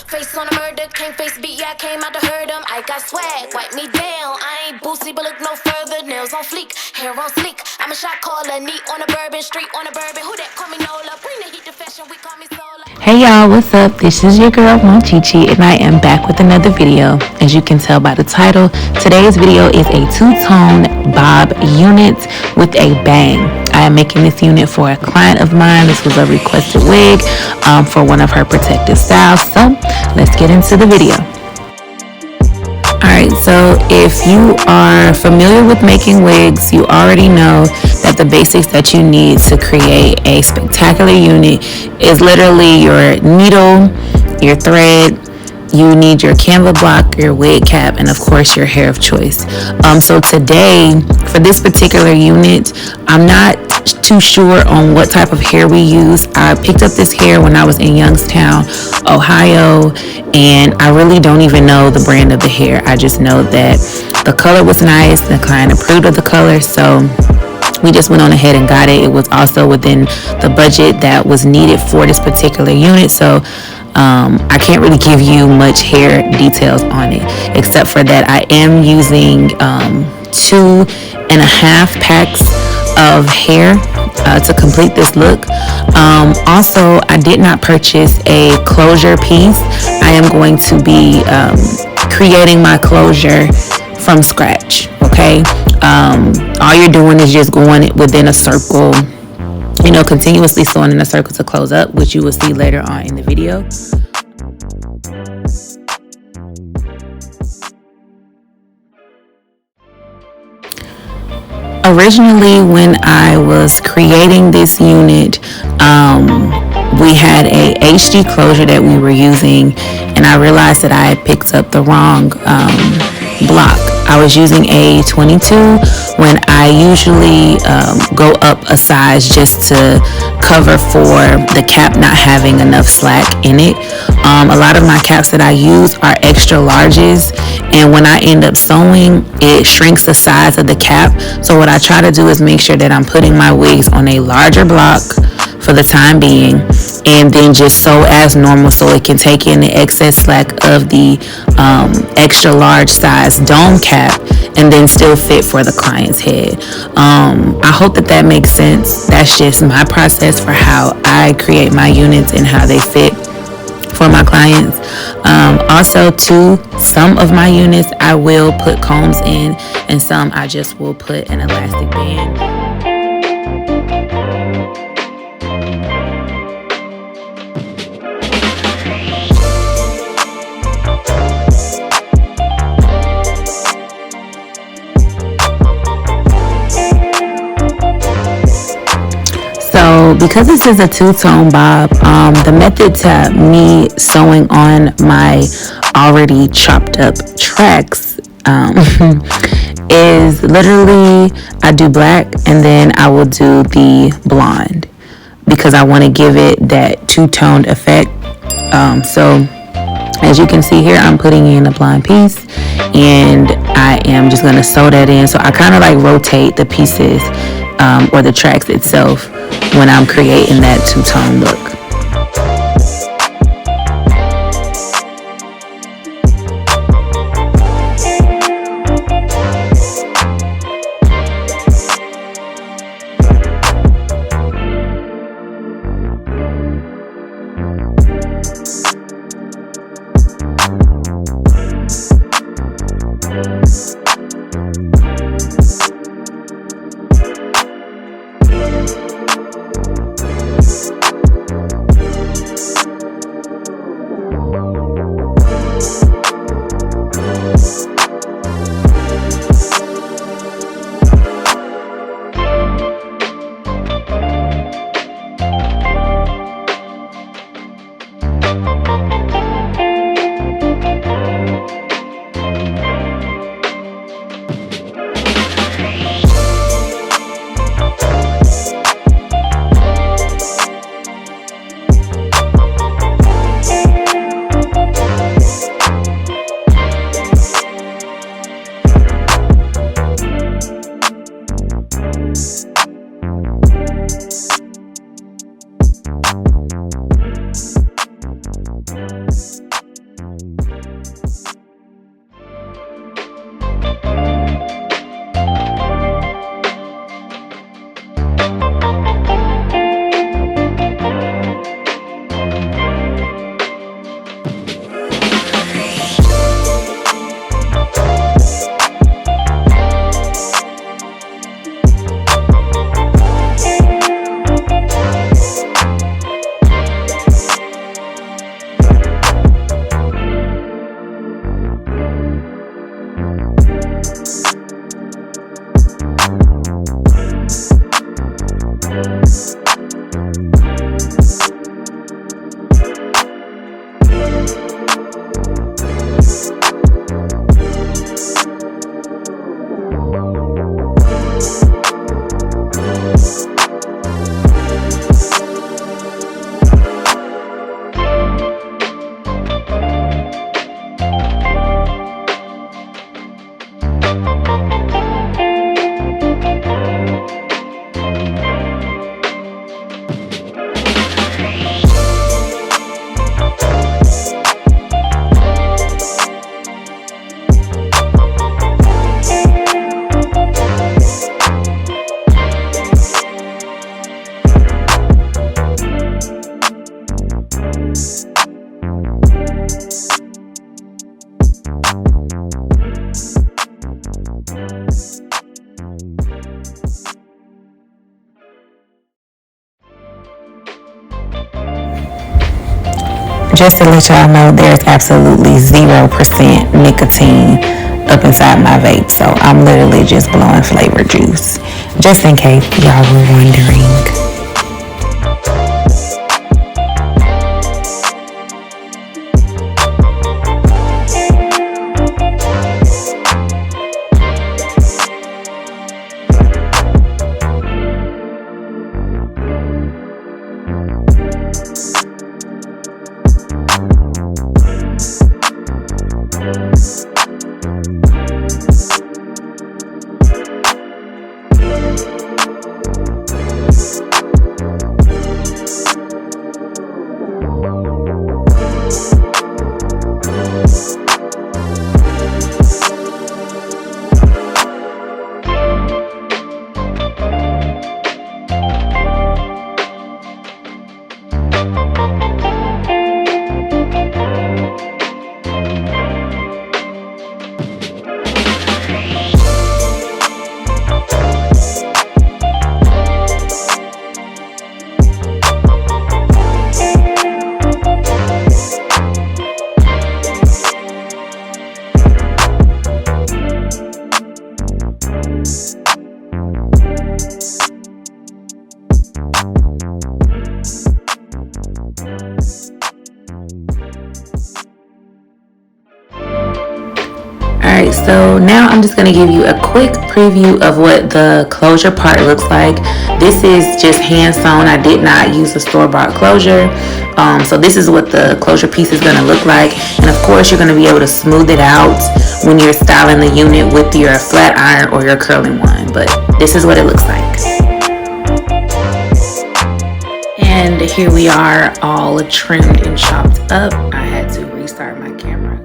Face on a murder, can't face beat, yeah, I came out to hurt him. I got swag, wipe me down. I ain't boozy, but look no further. Nails on fleek, hair on sleek. I'm a shot caller, neat on a bourbon, street on a bourbon. Who that call me Nola? Bring the heat to fashion, we call me Sola. Hey y'all, what's up? This is your girl Mawchichi, and I am back with another video. As you can tell by the title, today's video is a two-tone bob unit with a bang. I am making this unit for a client of mine. This was a requested wig for one of her protective styles. So let's get into the video. Alright, so if you are familiar with making wigs, you already know that the basics that you need to create a spectacular unit is literally your needle, your thread, you need your Canva block, your wig cap, and of course your hair of choice. So today, for this particular unit, I'm not too sure on what type of hair we use. I picked up this hair when I was in Youngstown, Ohio, and I really don't even know the brand of the hair. I just know that the color was nice, the client approved of the color, so we just went on ahead and got it. It was also within the budget that was needed for this particular unit, so I can't really give you much hair details on it, except for that I am using 2.5 packs of hair to complete this look. Also, I did not purchase a closure piece. I am going to be creating my closure from scratch, okay? All you're doing is just going within a circle, you know, continuously sewing in a circle to close up, which you will see later on in the video. Originally, when I was creating this unit, we had a HD closure that we were using, and I realized that I had picked up the wrong block. I was using a 22 when I usually go up a size just to cover for the cap not having enough slack in it. A lot of my caps that I use are extra larges, and when I end up sewing, it shrinks the size of the cap. So what I try to do is make sure that I'm putting my wigs on a larger block for the time being, and then just sew as normal so it can take in the excess slack of the extra large size dome cap and then still fit for the client's head. I hope that that makes sense. That's just my process for how I create my units and how they fit for my clients. Also, to some of my units I will put combs in, and some I just will put an elastic band. So because this is a two-tone bob, the method to me sewing on my already chopped up tracks is literally I do black and then I will do the blonde because I want to give it that two-toned effect. So as you can see here, I'm putting in a blonde piece and I am just going to sew that in. So I kind of like rotate the pieces or the tracks itself when I'm creating that two-tone look. Just to let y'all know, there's absolutely 0% nicotine up inside my vape, so I'm literally just blowing flavor juice, just in case y'all were wondering. Alright, so now I'm just going to give you a quick preview of what the closure part looks like. This is just hand sewn. I did not use a store-bought closure. So this is what the closure piece is going to look like. And of course, you're going to be able to smooth it out when you're styling the unit with your flat iron or your curling one. But this is what it looks like. And here we are, all trimmed and chopped up. I had to restart my camera.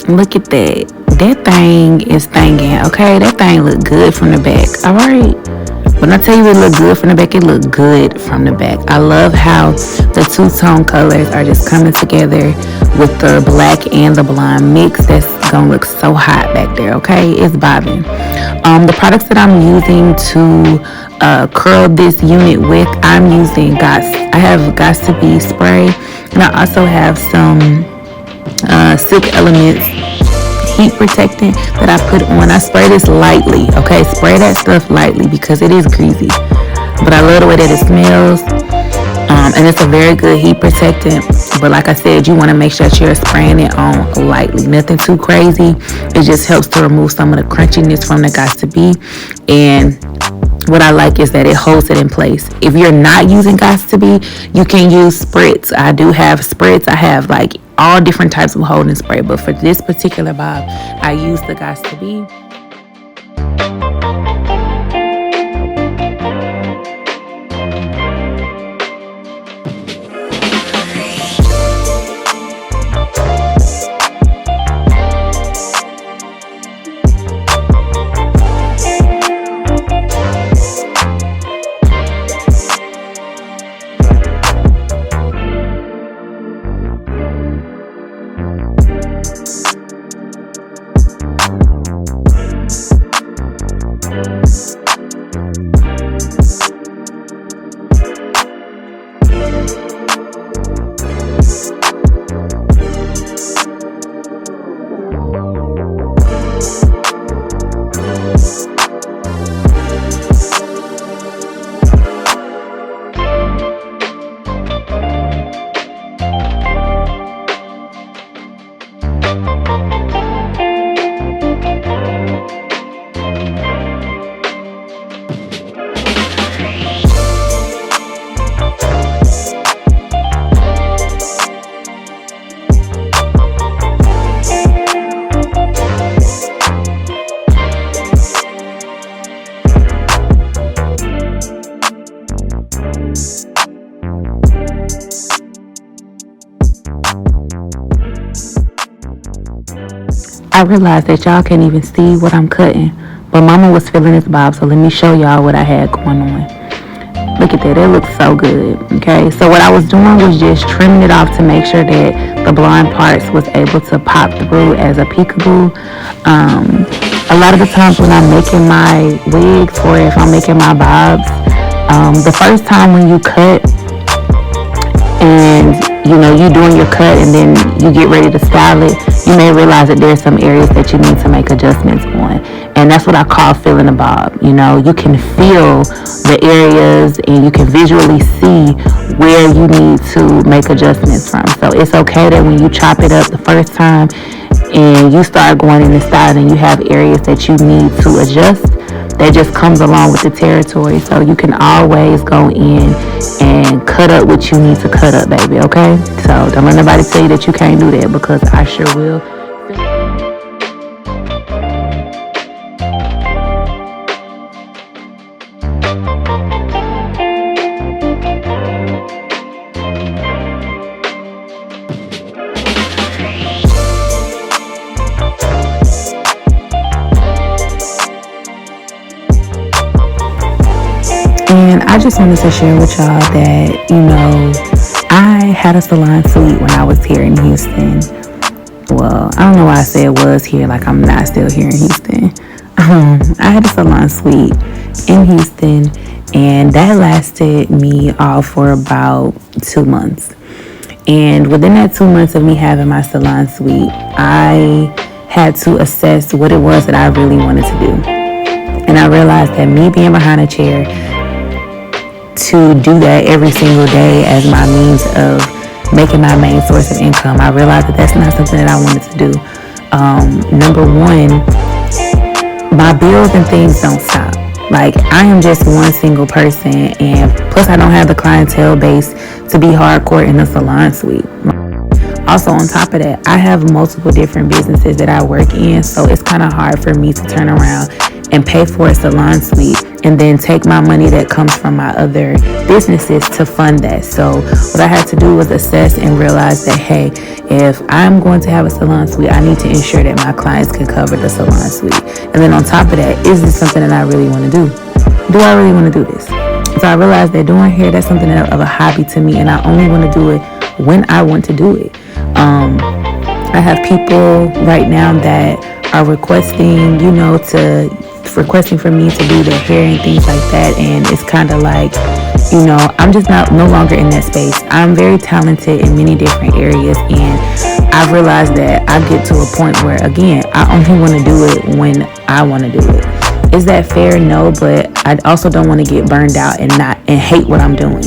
Look at that. That thing is thangin', okay? That thing look good from the back, all right? When I tell you it look good from the back, it look good from the back. I love how the two-tone colors are just coming together with the black and the blonde mix. That's gonna look so hot back there, okay? It's bobbing. The products that I'm using to curl this unit with, I'm using I have Got to Be spray, and I also have some Silk Elements heat protectant that I put on. I spray this lightly, okay? Spray that stuff lightly because it is greasy, but I love the way that it smells. And it's a very good heat protectant, but like I said, you want to make sure that you're spraying it on lightly, nothing too crazy. It just helps to remove some of the crunchiness from the Got to Be. And what I like is that it holds it in place. If you're not using Got to Be, you can use spritz. I do have spritz. I have like all different types of holding spray, but for this particular bob, I use the Got to Be. I realized that y'all can't even see what I'm cutting, but mama was feeling this bob, so let me show y'all what I had going on. Look at that, it looks so good, okay? So what I was doing was just trimming it off to make sure that the blonde parts was able to pop through as a peekaboo. A lot of the times when I'm making my wigs, or if I'm making my bobs, the first time when you cut, and you know you doing your cut and then you get ready to style it, you may realize that there's some areas that you need to make adjustments on, and that's what I call feeling a bob. You know, you can feel the areas and you can visually see where you need to make adjustments from. So it's okay that when you chop it up the first time and you start going in the style and you have areas that you need to adjust, that just comes along with the territory. So you can always go in and cut up what you need to cut up, baby, okay? So don't let nobody tell you that you can't do that, because I sure will. And I just wanted to share with y'all that, you know, I had a salon suite when I was here in Houston. Well, I don't know why I said was here, like I'm not still here in Houston. I had a salon suite in Houston, and that lasted me all for about 2 months. And within that 2 months of me having my salon suite, I had to assess what it was that I really wanted to do. And I realized that me being behind a chair, to do that every single day as my means of making my main source of income, I realized that that's not something that I wanted to do. Number one, my bills and things don't stop. Like, I am just one single person, and plus I don't have the clientele base to be hardcore in the salon suite. Also, on top of that, I have multiple different businesses that I work in, so it's kind of hard for me to turn around and pay for a salon suite and then take my money that comes from my other businesses to fund that. So what I had to do was assess and realize that, hey, if I'm going to have a salon suite, I need to ensure that my clients can cover the salon suite. And then on top of that, is this something that I really want to do? Do I really want to do this? So I realized that doing hair, that's something of a hobby to me, and I only want to do it when I want to do it. I have people right now that are requesting, you know, requesting for me to do their hair and things like that, and it's kind of like, you know, I'm just no longer in that space. I'm very talented in many different areas, and I've realized that I get to a point where, again, I only want to do it when I want to do it. Is that fair? No, but I also don't want to get burned out and hate what I'm doing.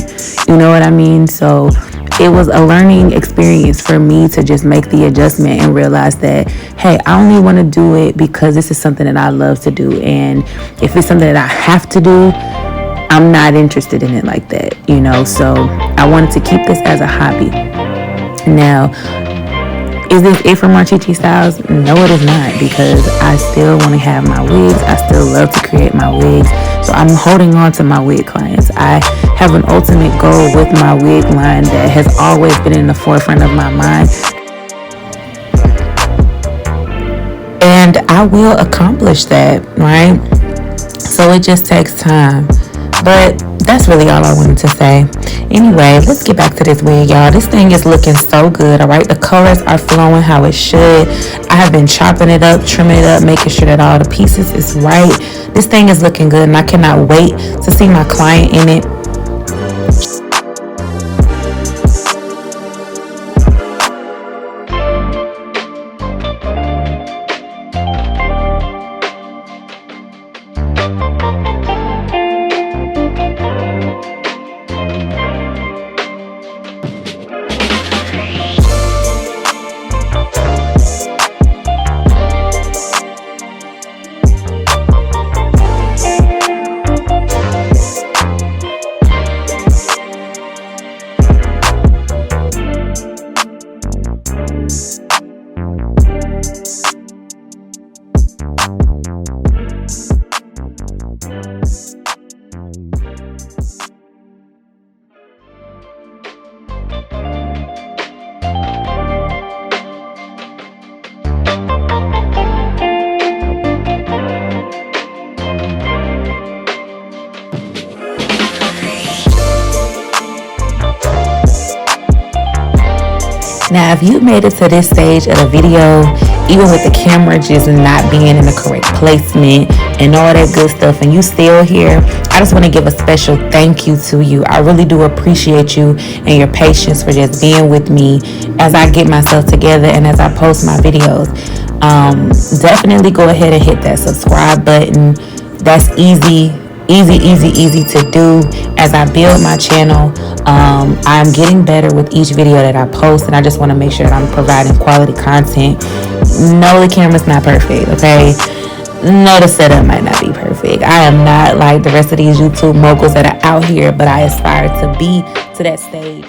You know what I mean? So it was a learning experience for me to just make the adjustment and realize that, hey, I only want to do it because this is something that I love to do. And if it's something that I have to do, I'm not interested in it like that, you know? So I wanted to keep this as a hobby. Now, is this it for Mawchichi Styles? No, it is not, because I still want to have my wigs. I still love to create my wigs. So I'm holding on to my wig clients. I have an ultimate goal with my wig line that has always been in the forefront of my mind. And I will accomplish that, right? So it just takes time. But that's really all I wanted to say. Anyway, let's get back to this wig, y'all. This thing is looking so good, all right? The colors are flowing how it should. I have been chopping it up, trimming it up, making sure that all the pieces is right. This thing is looking good, and I cannot wait to see my client in it. Bye. Now, if you made it to this stage of the video, even with the camera just not being in the correct placement and all that good stuff, and you still here, I just want to give a special thank you to you. I really do appreciate you and your patience for just being with me as I get myself together and as I post my videos. Definitely go ahead and hit that subscribe button. That's easy to do. As I build my channel, I'm getting better with each video that I post, and I just want to make sure that I'm providing quality content. No, the camera's not perfect, okay? No, the setup might not be perfect. I am not like the rest of these YouTube moguls that are out here, but I aspire to be to that stage.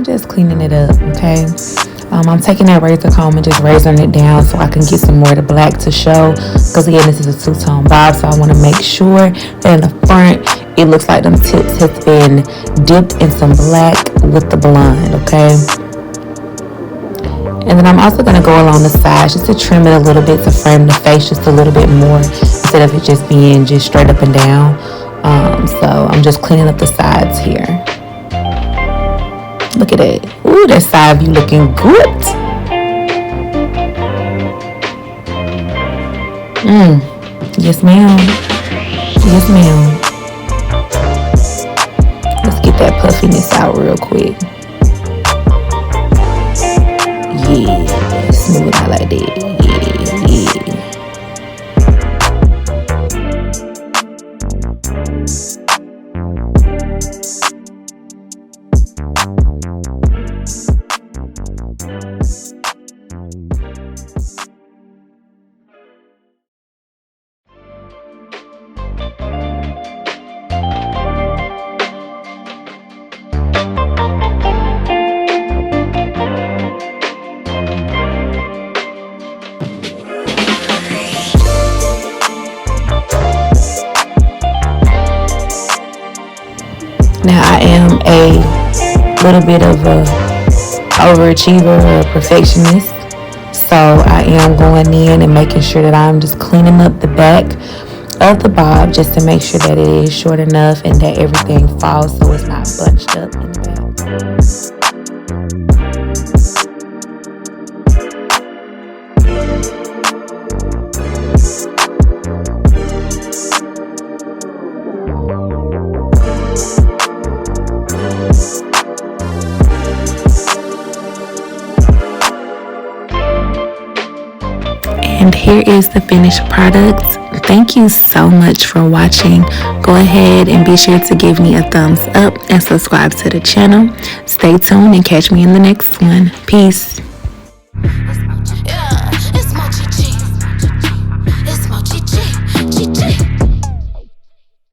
Just cleaning it up, okay? I'm taking that razor comb and just razoring it down so I can get some more of the black to show, because again, this is a two-tone bob, so I want to make sure that in the front it looks like them tips have been dipped in some black with the blonde, okay? And then I'm also going to go along the sides just to trim it a little bit to frame the face just a little bit more instead of it just being just straight up and down. So I'm just cleaning up the sides here. Look at that. Ooh, that side view looking good. Yes, ma'am. Yes, ma'am. Let's get that puffiness out real quick. Yeah, smooth out like that. Yeah. Now, I am a little bit of a overachiever or a perfectionist, so I am going in and making sure that I'm just cleaning up the back of the bob just to make sure that it is short enough and that everything falls so it's not bunched up in the back. And here is the finished product. Thank you so much for watching. Go ahead and be sure to give me a thumbs up and subscribe to the channel. Stay tuned and catch me in the next one. Peace. Yeah.